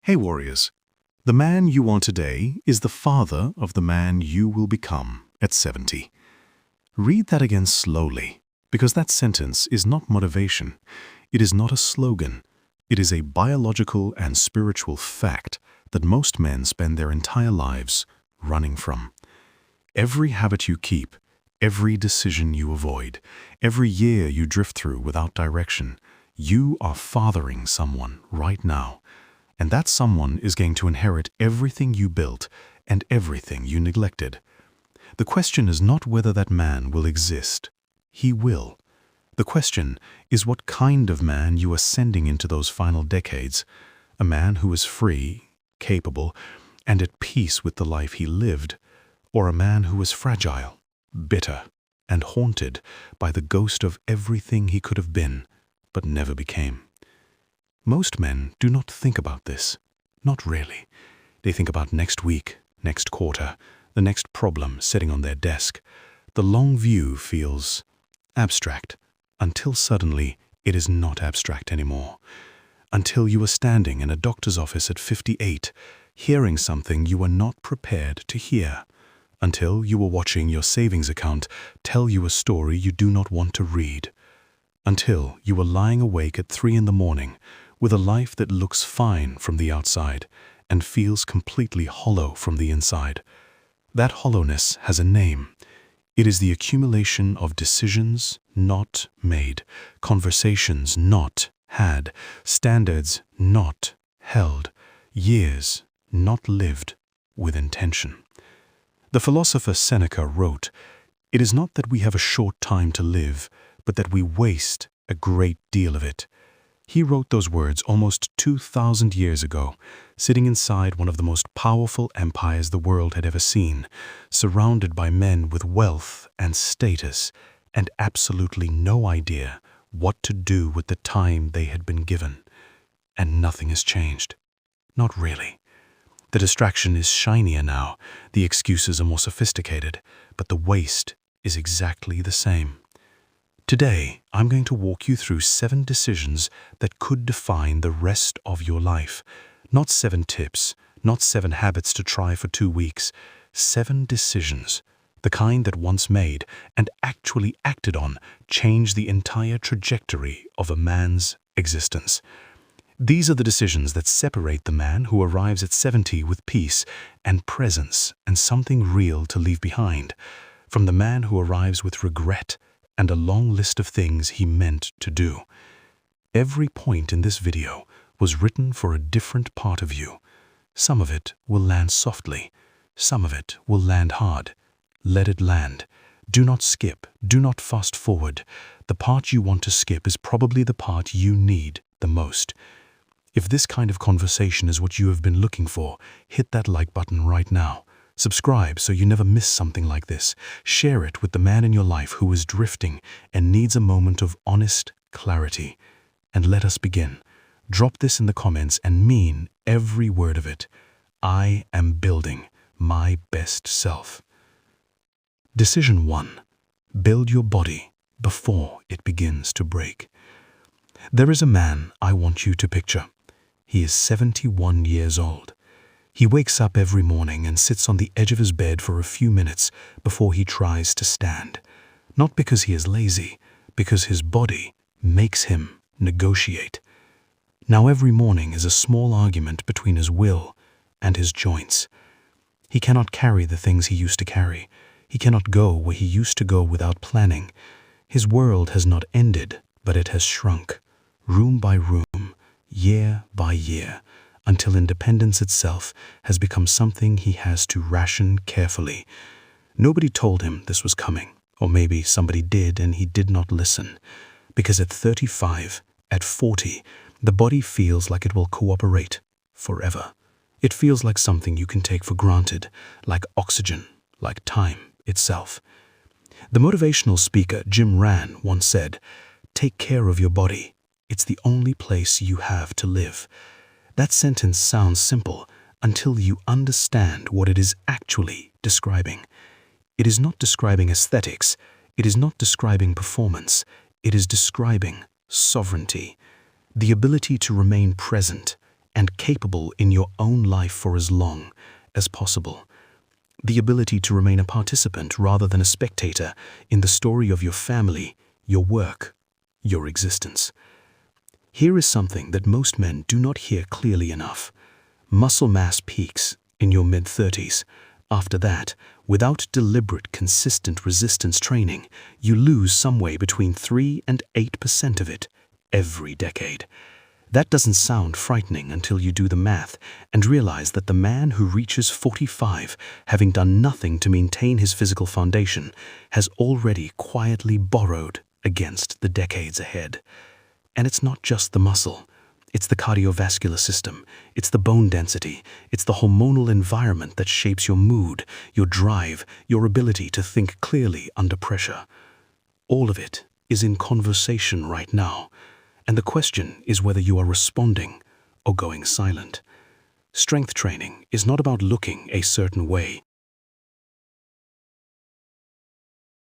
Hey warriors, the man you are today is the father of the man you will become at 70. Read that again slowly, because that sentence is not motivation. It is not a slogan. It is a biological and spiritual fact that most men spend their entire lives running from. Every habit you keep, every decision you avoid, every year you drift through without direction, you are fathering someone right now. And that someone is going to inherit everything you built and everything you neglected. The question is not whether that man will exist. He will. The question is what kind of man you are sending into those final decades. A man who is free, capable, and at peace with the life he lived, or a man who is fragile, bitter, and haunted by the ghost of everything he could have been, but never became. Most men do not think about this. Not really. They think about next week, next quarter, the next problem sitting on their desk. The long view feels abstract, until suddenly it is not abstract anymore. Until you are standing in a doctor's office at 58, hearing something you were not prepared to hear. Until you are watching your savings account tell you a story you do not want to read. Until you are lying awake at 3 in the morning, with a life that looks fine from the outside and feels completely hollow from the inside. That hollowness has a name. It is the accumulation of decisions not made, conversations not had, standards not held, years not lived with intention. The philosopher Seneca wrote, "It is not that we have a short time to live, but that we waste a great deal of it." He wrote those words almost 2,000 years ago, sitting inside one of the most powerful empires the world had ever seen, surrounded by men with wealth and status, and absolutely no idea what to do with the time they had been given. And nothing has changed. Not really. The distraction is shinier now, the excuses are more sophisticated, but the waste is exactly the same. Today, I'm going to walk you through 7 decisions that could define the rest of your life. Not 7 tips, not 7 habits to try for 2 weeks. 7 decisions, the kind that once made and actually acted on change the entire trajectory of a man's existence. These are the decisions that separate the man who arrives at 70 with peace and presence and something real to leave behind, from the man who arrives with regret and a long list of things he meant to do. Every point in this video was written for a different part of you. Some of it will land softly. Some of it will land hard. Let it land. Do not skip. Do not fast forward. The part you want to skip is probably the part you need the most. If this kind of conversation is what you have been looking for, hit that like button right now. Subscribe so you never miss something like this. Share it with the man in your life who is drifting and needs a moment of honest clarity. And let us begin. Drop this in the comments and mean every word of it. I am building my best self. Decision 1. Build your body before it begins to break. There is a man I want you to picture. He is 71 years old. He wakes up every morning and sits on the edge of his bed for a few minutes before he tries to stand. Not because he is lazy, because his body makes him negotiate. Now every morning is a small argument between his will and his joints. He cannot carry the things he used to carry. He cannot go where he used to go without planning. His world has not ended, but it has shrunk, room by room, year by year, until independence itself has become something he has to ration carefully. Nobody told him this was coming, or maybe somebody did and he did not listen. Because at 35, at 40, the body feels like it will cooperate forever. It feels like something you can take for granted, like oxygen, like time itself. The motivational speaker Jim Rohn once said, "Take care of your body. It's the only place you have to live." That sentence sounds simple until you understand what it is actually describing. It is not describing aesthetics. It is not describing performance. It is describing sovereignty, the ability to remain present and capable in your own life for as long as possible. The ability to remain a participant rather than a spectator in the story of your family, your work, your existence. Here is something that most men do not hear clearly enough. Muscle mass peaks in your mid-30s. After that, without deliberate, consistent resistance training, you lose somewhere between 3 and 8% of it every decade. That doesn't sound frightening until you do the math and realize that the man who reaches 45, having done nothing to maintain his physical foundation, has already quietly borrowed against the decades ahead. And it's not just the muscle. It's the cardiovascular system, it's the bone density, it's the hormonal environment that shapes your mood, your drive, your ability to think clearly under pressure. All of it is in conversation right now, and the question is whether you are responding or going silent. Strength training is not about looking a certain way,